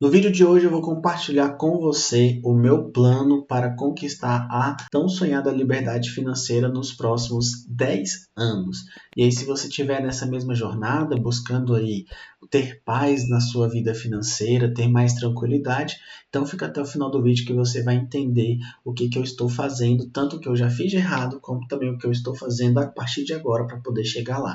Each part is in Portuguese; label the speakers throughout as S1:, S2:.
S1: No vídeo de hoje eu vou compartilhar com você o meu plano para conquistar a tão sonhada liberdade financeira nos próximos 10 anos. E aí, se você estiver nessa mesma jornada, buscando aí ter paz na sua vida financeira, ter mais tranquilidade, então fica até o final do vídeo que você vai entender o que eu estou fazendo, tanto o que eu já fiz de errado, como também o que eu estou fazendo a partir de agora para poder chegar lá.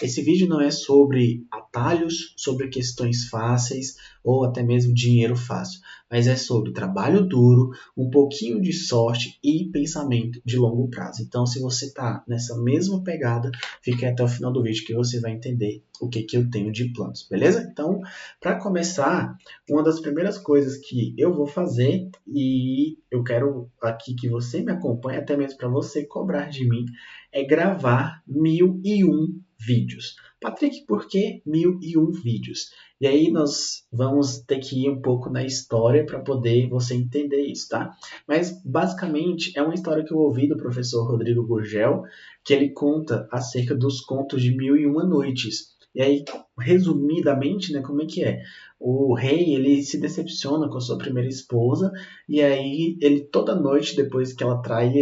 S1: Esse vídeo não é sobre atalhos, sobre questões fáceis, ou até mesmo dinheiro fácil, mas é sobre trabalho duro, um pouquinho de sorte e pensamento de longo prazo. Então, se você está nessa mesma pegada, fique até o final do vídeo que você vai entender o que eu tenho de planos, beleza? Então, para começar, uma das primeiras coisas que eu vou fazer, e eu quero aqui que você me acompanhe, até mesmo para você cobrar de mim, é gravar 1001 vídeos. Patrick, por que 1001 vídeos? E aí nós vamos ter que ir um pouco na história para poder você entender isso, tá? Mas basicamente é uma história que eu ouvi do professor Rodrigo Gurgel, que ele conta acerca dos contos de Mil e Uma Noites. E aí, resumidamente, né, como é que é? O rei, ele se decepciona com a sua primeira esposa, e aí ele toda noite, depois que ela trai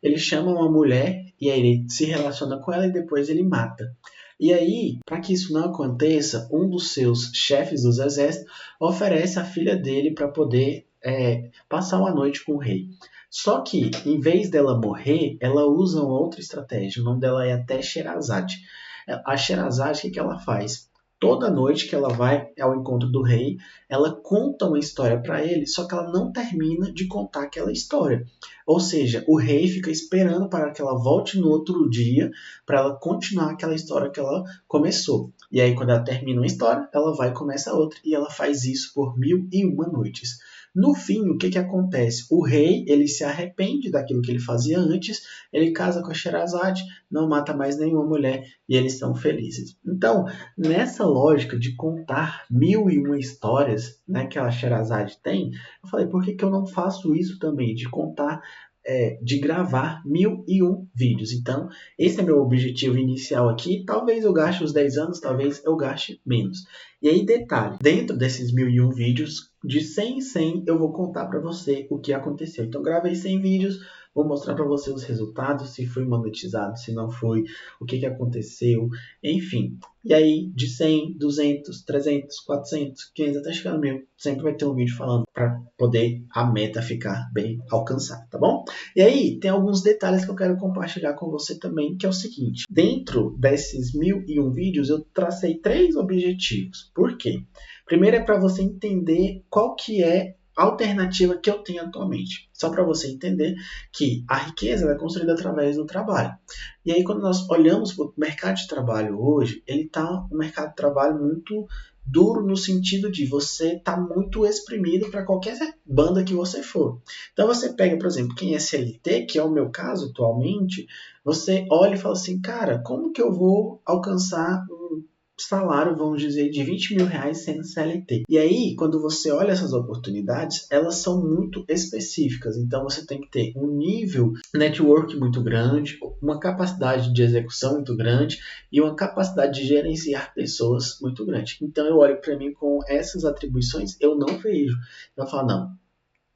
S1: ele chama uma mulher, e aí ele se relaciona com ela e depois ele mata. E aí, para que isso não aconteça, um dos seus chefes dos exércitos oferece a filha dele para poder passar uma noite com o rei. Só que, em vez dela morrer, ela usa uma outra estratégia. O nome dela é até Sherazade. A Sherazade, o que ela faz? Toda noite que ela vai ao encontro do rei, ela conta uma história para ele, só que ela não termina de contar aquela história. Ou seja, o rei fica esperando para que ela volte no outro dia para ela continuar aquela história que ela começou. E aí, quando ela termina uma história, ela vai e começa outra. E ela faz isso por 1001 noites. No fim, o que acontece? O rei, ele se arrepende daquilo que ele fazia antes, ele casa com a Sherazade, não mata mais nenhuma mulher e eles são felizes. Então, nessa lógica de contar 1001 histórias, né, que a Sherazade tem, eu falei, por que eu não faço isso também? De contar, de gravar 1001 vídeos. Então, esse é meu objetivo inicial aqui. Talvez eu gaste os 10 anos, talvez eu gaste menos. E aí, detalhe, dentro desses 1001 vídeos, de 100 em 100, eu vou contar para você o que aconteceu. Então, gravei 100 vídeos, vou mostrar para você os resultados, se foi monetizado, se não foi, o que aconteceu, enfim. E aí, de 100, 200, 300, 400, 500, até chegar no 1000, sempre vai ter um vídeo falando para poder a meta ficar bem alcançada, tá bom? E aí, tem alguns detalhes que eu quero compartilhar com você também, que é o seguinte. Dentro desses 1001 vídeos, eu tracei 3 objetivos. Por quê? Primeiro é para você entender qual que é a alternativa que eu tenho atualmente. Só para você entender que a riqueza é construída através do trabalho. E aí, quando nós olhamos para o mercado de trabalho hoje, ele está um mercado de trabalho muito duro no sentido de você estar muito exprimido para qualquer banda que você for. Então você pega, por exemplo, quem é CLT, que é o meu caso atualmente, você olha e fala assim, cara, como que eu vou alcançar um salário, vamos dizer, de 20 mil reais sendo CLT. E aí, quando você olha essas oportunidades, elas são muito específicas. Então, você tem que ter um nível network muito grande, uma capacidade de execução muito grande e uma capacidade de gerenciar pessoas muito grande. Então, eu olho para mim com essas atribuições, eu não vejo. Eu falo, não.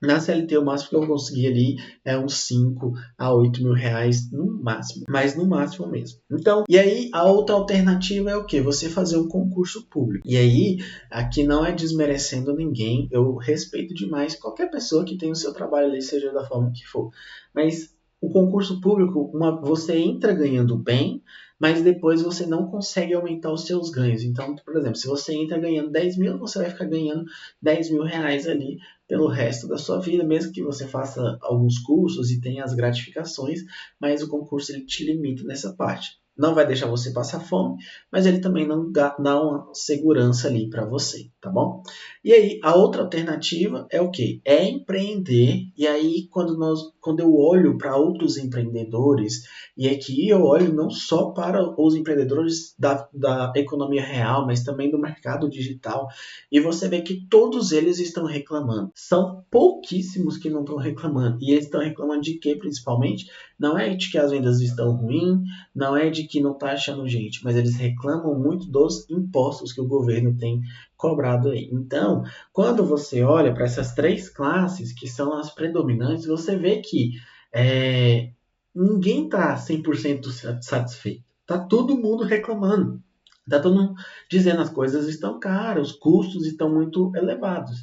S1: Na CLT, o máximo que eu consegui ali é uns 5 a 8 mil reais no máximo, mas no máximo mesmo. Então, e aí a outra alternativa é o quê? Você fazer um concurso público. E aí, aqui não é desmerecendo ninguém, eu respeito demais qualquer pessoa que tenha o seu trabalho ali, seja da forma que for. Mas o concurso público, você entra ganhando bem, mas depois você não consegue aumentar os seus ganhos. Então, por exemplo, se você entra ganhando 10 mil, você vai ficar ganhando 10 mil reais ali pelo resto da sua vida, mesmo que você faça alguns cursos e tenha as gratificações, mas o concurso ele te limita nessa parte. Não vai deixar você passar fome, mas ele também não dá uma segurança ali para você, tá bom? E aí, a outra alternativa é o quê? É empreender, e aí quando eu olho para outros empreendedores, e aqui eu olho não só para os empreendedores da economia real, mas também do mercado digital, e você vê que todos eles estão reclamando. São pouquíssimos que não estão reclamando. E eles estão reclamando de quê, principalmente? Não é de que as vendas estão ruins, não é de que não está achando gente, mas eles reclamam muito dos impostos que o governo tem cobrado aí. Então, quando você olha para essas três classes, que são as predominantes, você vê que ninguém está 100% satisfeito. Está todo mundo reclamando. Está todo mundo dizendo as coisas estão caras, os custos estão muito elevados.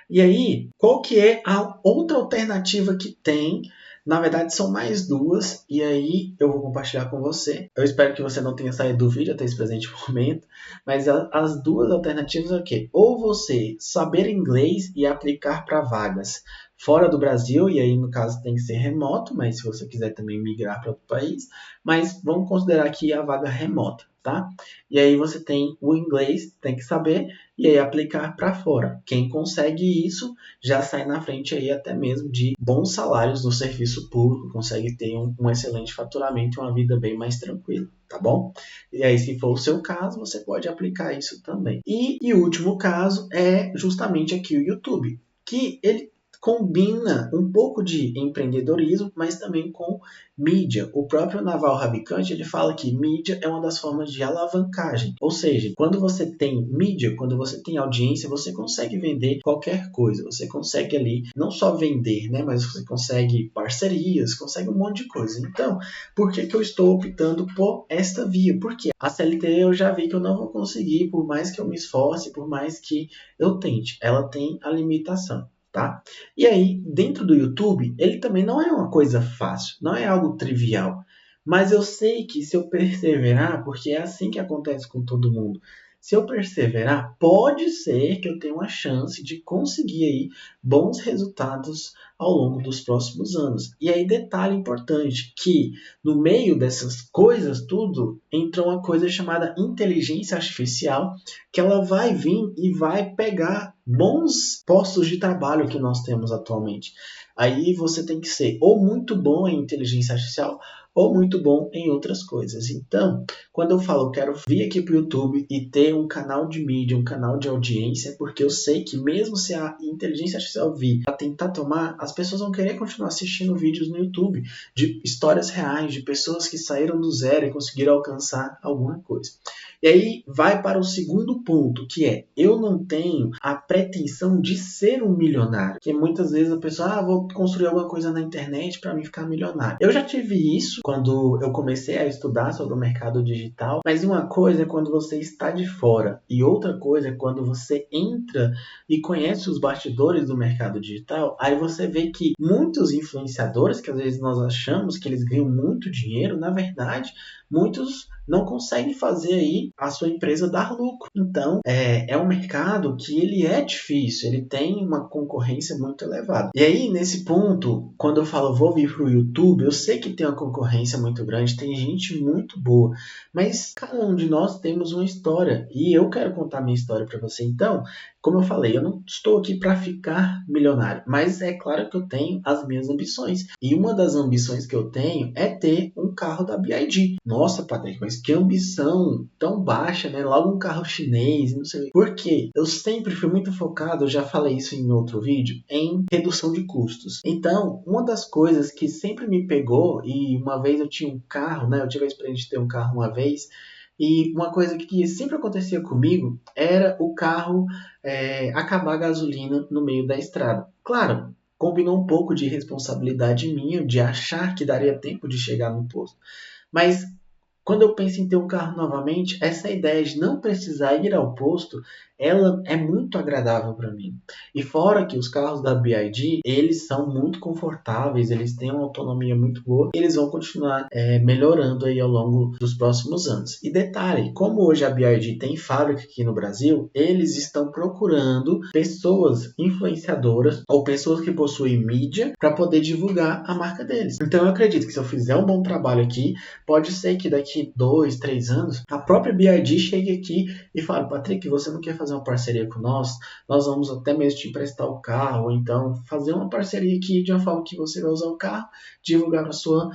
S1: E aí, qual que é a outra alternativa que tem? Na verdade, são mais duas, e aí eu vou compartilhar com você. Eu espero que você não tenha saído do vídeo até esse presente momento, mas as duas alternativas é o quê? Ou você saber inglês e aplicar para vagas fora do Brasil, e aí no caso tem que ser remoto, mas se você quiser também migrar para outro país, mas vamos considerar aqui a vaga remota, tá? E aí você tem o inglês, tem que saber, e aí aplicar para fora. Quem consegue isso já sai na frente aí até mesmo de bons salários no serviço público, consegue ter um excelente faturamento e uma vida bem mais tranquila, tá bom? E aí, se for o seu caso, você pode aplicar isso também. E o último caso é justamente aqui o YouTube, que ele combina um pouco de empreendedorismo, mas também com mídia. O próprio Naval Ravikant, ele fala que mídia é uma das formas de alavancagem. Ou seja, quando você tem mídia, quando você tem audiência, você consegue vender qualquer coisa. Você consegue ali não só vender, né, mas você consegue parcerias, consegue um monte de coisa. Então, por que eu estou optando por esta via? Porque a CLT eu já vi que eu não vou conseguir, por mais que eu me esforce, por mais que eu tente. Ela tem a limitação. Tá? E aí, dentro do YouTube, ele também não é uma coisa fácil, não é algo trivial. Mas eu sei que se eu perseverar, porque é assim que acontece com todo mundo, se eu perseverar, pode ser que eu tenha uma chance de conseguir aí bons resultados ao longo dos próximos anos. E aí, detalhe importante, que no meio dessas coisas tudo, entra uma coisa chamada inteligência artificial, que ela vai vir e vai pegar bons postos de trabalho que nós temos atualmente. Aí você tem que ser ou muito bom em inteligência artificial ou muito bom em outras coisas. Então, quando eu falo quero vir aqui para o YouTube e ter um canal de mídia, um canal de audiência, porque eu sei que mesmo se a inteligência artificial vir a tentar tomar, as pessoas vão querer continuar assistindo vídeos no YouTube de histórias reais, de pessoas que saíram do zero e conseguiram alcançar alguma coisa. E aí vai para o segundo ponto, que é, eu não tenho a pretensão de ser um milionário. Porque muitas vezes a pessoa, vou construir alguma coisa na internet para mim ficar milionário. Eu já tive isso quando eu comecei a estudar sobre o mercado digital, mas uma coisa é quando você está de fora e outra coisa é quando você entra e conhece os bastidores do mercado digital, aí você vê que muitos influenciadores, que às vezes nós achamos que eles ganham muito dinheiro, na verdade, muitos não conseguem fazer aí a sua empresa dar lucro. Então, é um mercado que ele é difícil, ele tem uma concorrência muito elevada. E aí, nesse ponto, quando eu falo vou vir para o YouTube, eu sei que tem uma concorrência muito grande, tem gente muito boa, mas cada um de nós temos uma história e eu quero contar minha história para você. Então, como eu falei, eu não estou aqui para ficar milionário, mas é claro que eu tenho as minhas ambições. E uma das ambições que eu tenho é ter um carro da BYD. Nossa, Patrick, mas que ambição tão baixa, né? Logo um carro chinês, não sei. Por quê? Eu sempre fui muito focado, eu já falei isso em outro vídeo, em redução de custos. Então, uma das coisas que sempre me pegou, e uma vez eu tinha um carro, né? Eu tive a experiência de ter um carro uma vez, e uma coisa que sempre acontecia comigo era o carro acabar a gasolina no meio da estrada. Claro, combinou um pouco de responsabilidade minha, de achar que daria tempo de chegar no posto. Mas quando eu penso em ter um carro novamente, essa ideia de não precisar ir ao posto, ela é muito agradável para mim. E fora que os carros da BYD, eles são muito confortáveis, eles têm uma autonomia muito boa, eles vão continuar melhorando aí ao longo dos próximos anos. E detalhe, como hoje a BYD tem fábrica aqui no Brasil, eles estão procurando pessoas influenciadoras ou pessoas que possuem mídia para poder divulgar a marca deles. Então eu acredito que se eu fizer um bom trabalho aqui, pode ser que daqui 2, 3 anos, a própria BYD chegue aqui e fale, Patrick, você não quer fazer uma parceria com nós? Nós vamos até mesmo te emprestar o carro, ou então fazer uma parceria aqui de uma forma que você vai usar o carro, divulgar a sua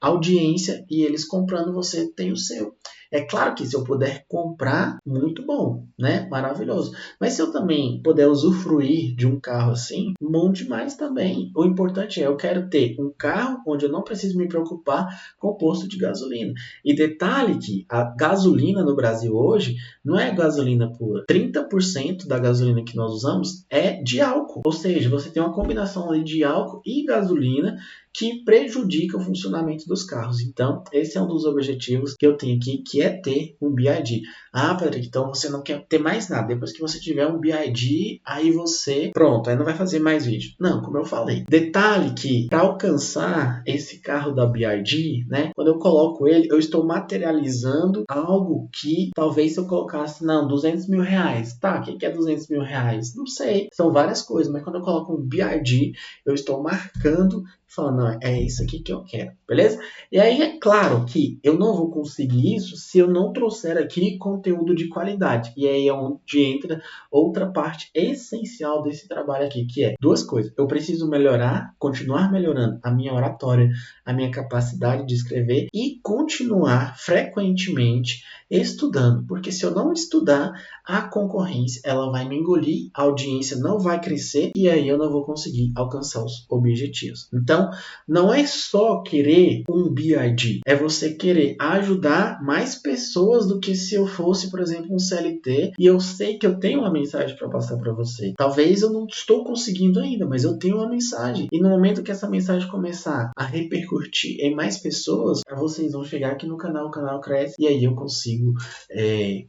S1: audiência e eles comprando, você tem o seu. É claro que se eu puder comprar, muito bom, né? Maravilhoso. Mas se eu também puder usufruir de um carro assim, bom demais também. O importante é eu quero ter um carro onde eu não preciso me preocupar com o posto de gasolina. E detalhe que a gasolina no Brasil hoje não é gasolina pura. 30% da gasolina que nós usamos é de álcool. Ou seja, você tem uma combinação ali de álcool e gasolina que prejudica o funcionamento dos carros. Então, esse é um dos objetivos que eu tenho aqui, que é ter um BID. Ah, Patrick, então você não quer ter mais nada. Depois que você tiver um BID, aí você... Pronto, aí não vai fazer mais vídeo. Não, como eu falei. Detalhe que, para alcançar esse carro da BID, né, quando eu coloco ele, eu estou materializando algo que talvez se eu colocasse, não, 200 mil reais. Tá, o que é 200 mil reais? Não sei. São várias coisas, mas quando eu coloco um BID, eu estou marcando, falando, não, é isso aqui que eu quero, beleza? E aí é claro que eu não vou conseguir isso se eu não trouxer aqui conteúdo de qualidade. E aí é onde entra outra parte essencial desse trabalho aqui, que é duas coisas. Eu preciso melhorar, continuar melhorando a minha oratória, a minha capacidade de escrever e continuar frequentemente estudando, porque se eu não estudar, a concorrência ela vai me engolir, a audiência não vai crescer e aí eu não vou conseguir alcançar os objetivos. Então, não é só querer um BID, é você querer ajudar mais pessoas do que se eu fosse, por exemplo, um CLT e eu sei que eu tenho uma mensagem para passar para você. Talvez eu não estou conseguindo ainda, mas eu tenho uma mensagem. E no momento que essa mensagem começar a repercutir em mais pessoas, vocês vão chegar aqui no canal, o canal cresce e aí eu consigo,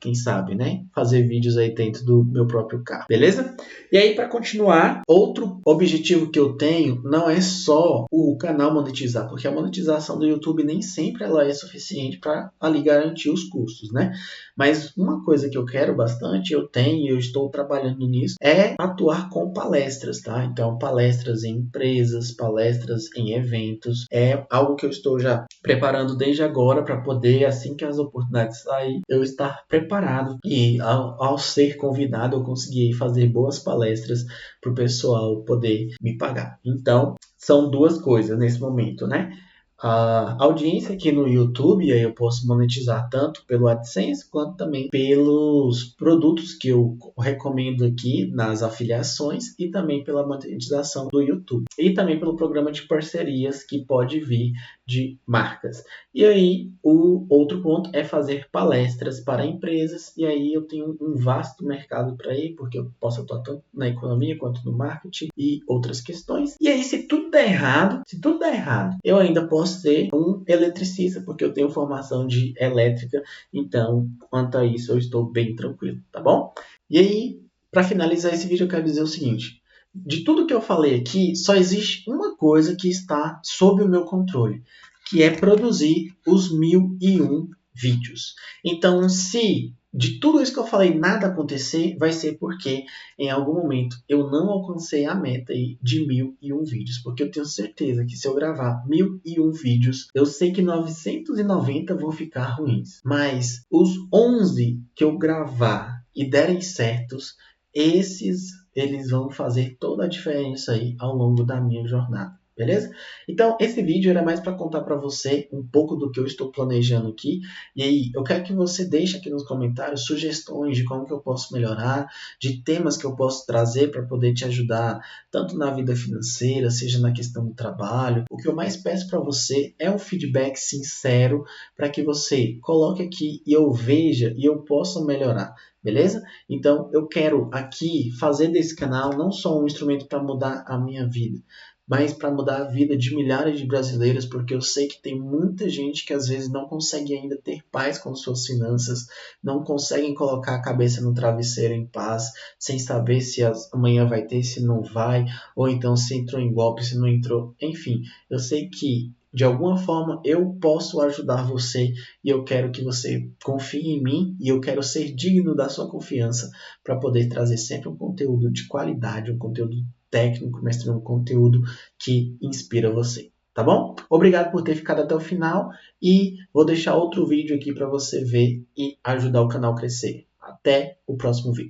S1: quem sabe, né, fazer vídeos aí dentro do meu próprio carro, beleza? E aí, para continuar, outro objetivo que eu tenho não é só o canal monetizar, porque a monetização do YouTube nem sempre ela é suficiente para ali garantir os custos, né? Mas uma coisa que eu quero bastante, eu tenho e eu estou trabalhando nisso, é atuar com palestras, tá? Então, palestras em empresas, palestras em eventos, é algo que eu estou já preparando desde agora para poder, assim que as oportunidades saírem, eu estar preparado e ao ser convidado eu conseguir fazer boas palestras para o pessoal poder me pagar. Então, são duas coisas nesse momento, né? A audiência aqui no YouTube, aí eu posso monetizar tanto pelo AdSense quanto também pelos produtos que eu recomendo aqui nas afiliações e também pela monetização do YouTube. E também pelo programa de parcerias que pode vir de marcas. E aí, o outro ponto é fazer palestras para empresas, e aí eu tenho um vasto mercado para ir, porque eu posso atuar tanto na economia quanto no marketing e outras questões. E aí, se tudo der errado, eu ainda posso ser um eletricista, porque eu tenho formação de elétrica, então, quanto a isso, eu estou bem tranquilo, tá bom? E aí, para finalizar esse vídeo, eu quero dizer o seguinte: de tudo que eu falei aqui, só existe uma coisa que está sob o meu controle, que é produzir os 1001 vídeos. Então, se de tudo isso que eu falei nada acontecer, vai ser porque em algum momento eu não alcancei a meta aí de 1001 vídeos. Porque eu tenho certeza que se eu gravar 1001 vídeos, eu sei que 990 vão ficar ruins. Mas os 11 que eu gravar e derem certos, eles vão fazer toda a diferença aí ao longo da minha jornada. Beleza? Então, esse vídeo era mais para contar para você um pouco do que eu estou planejando aqui. E aí, eu quero que você deixe aqui nos comentários sugestões de como que eu posso melhorar, de temas que eu posso trazer para poder te ajudar, tanto na vida financeira, seja na questão do trabalho. O que eu mais peço para você é um feedback sincero para que você coloque aqui e eu veja e eu possa melhorar. Beleza? Então, eu quero aqui fazer desse canal não só um instrumento para mudar a minha vida, mas para mudar a vida de milhares de brasileiros, porque eu sei que tem muita gente que às vezes não consegue ainda ter paz com suas finanças, não conseguem colocar a cabeça no travesseiro em paz, sem saber se amanhã vai ter, se não vai, ou então se entrou em golpe, se não entrou. Enfim, eu sei que de alguma forma eu posso ajudar você e eu quero que você confie em mim e eu quero ser digno da sua confiança para poder trazer sempre um conteúdo de qualidade, um conteúdo técnico, mas também um conteúdo que inspira você, tá bom? Obrigado por ter ficado até o final e vou deixar outro vídeo aqui para você ver e ajudar o canal a crescer. Até o próximo vídeo.